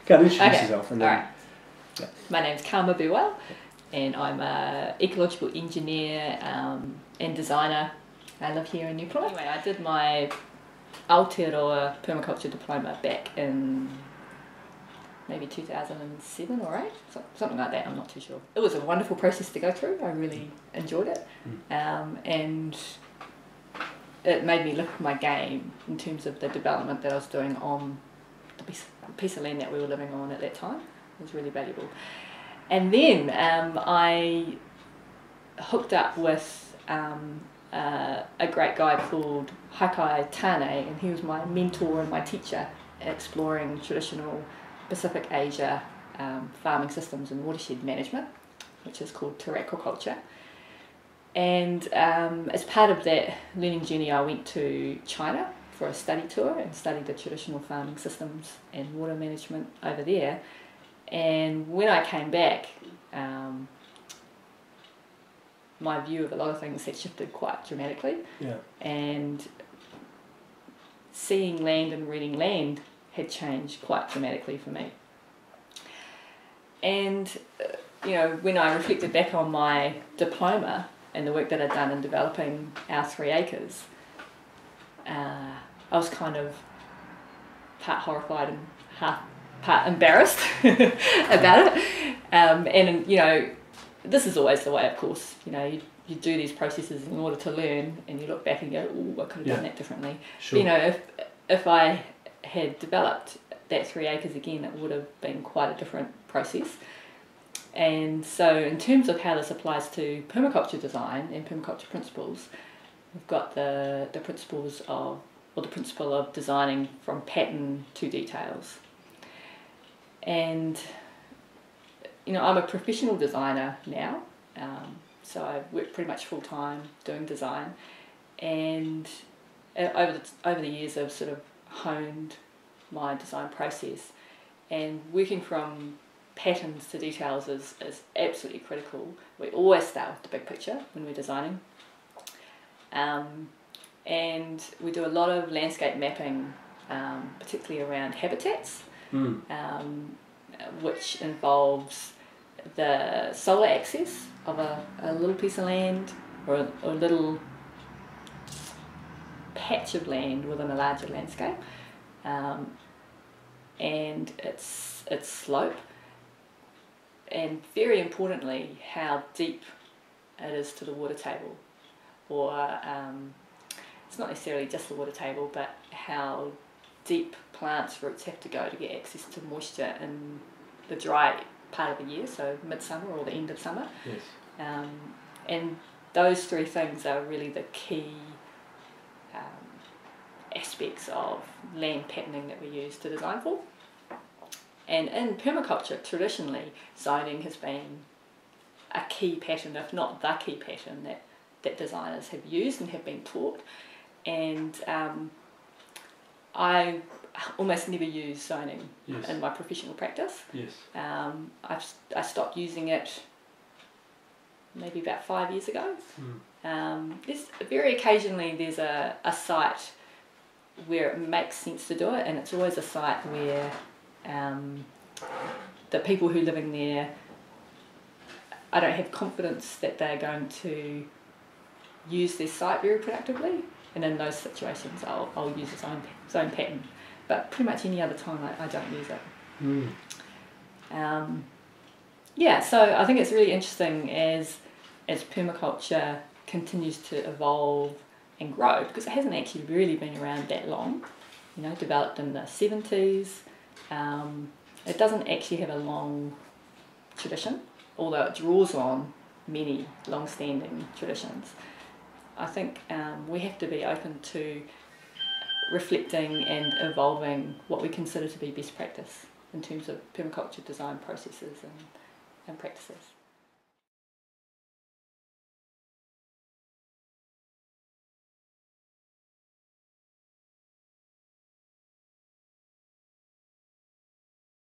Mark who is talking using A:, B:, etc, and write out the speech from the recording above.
A: Go and introduce yourself. And then,
B: all right. Yeah. My name's Burwell, and I'm an ecological engineer and designer. I live here in New Plymouth. Anyway, I did my Aotearoa permaculture diploma back in maybe 2007 or 8, something like that, I'm not too sure. It was a wonderful process to go through. I really enjoyed it, and it made me lift my game in terms of the development that I was doing on the piece of land that we were living on at that time. It was really valuable. And then I hooked up with a great guy called Hakai Tane, and he was my mentor and my teacher exploring traditional Pacific Asia farming systems and watershed management, which is called permaculture. And as part of that learning journey, I went to China for a study tour and studied the traditional farming systems and water management over there. And when I came back, my view of a lot of things had shifted quite dramatically. Yeah. And seeing land and reading land had changed quite dramatically for me. And you know, when I reflected back on my diploma and the work that I'd done in developing our 3 acres, I was kind of part horrified and part embarrassed about it. And you know, this is always the way, of course. You know, you do these processes in order to learn, and you look back and go, "Oh, I could have done that differently." Sure. But, you know, if I had developed that 3 acres again, it would have been quite a different process. And so in terms of how this applies to permaculture design and permaculture principles, we've got the principles of, or the principle of designing from pattern to details. And you know, I'm a professional designer now, so I work pretty much full-time doing design, and over the years I've sort of honed my design process, and working from patterns to details is absolutely critical. We always start with the big picture when we're designing, and we do a lot of landscape mapping, particularly around habitats, which involves the solar axis of a little piece of land, or a little patch of land within a larger landscape, and its slope, and very importantly how deep it is to the water table, or it's not necessarily just the water table, but how deep plants' roots have to go to get access to moisture in the dry part of the year, so midsummer or the end of summer. Yes. And those 3 things are really the key aspects of land patterning that we use to design for. And in permaculture, traditionally, zoning has been a key pattern, if not the key pattern, that designers have used and have been taught. And I almost never use zoning in my professional practice. Yes. I stopped using it maybe about 5 years ago. There's very occasionally there's a site where it makes sense to do it, and it's always a site where the people who are living there, I don't have confidence that they're going to use their site very productively, and in those situations I'll use a zone pattern, but pretty much any other time I don't use it. Yeah, so I think it's really interesting as permaculture continues to evolve and grow, because it hasn't actually really been around that long. You know, developed in the 70s. It doesn't actually have a long tradition, although it draws on many long-standing traditions. I think we have to be open to reflecting and evolving what we consider to be best practice in terms of permaculture design processes and practices.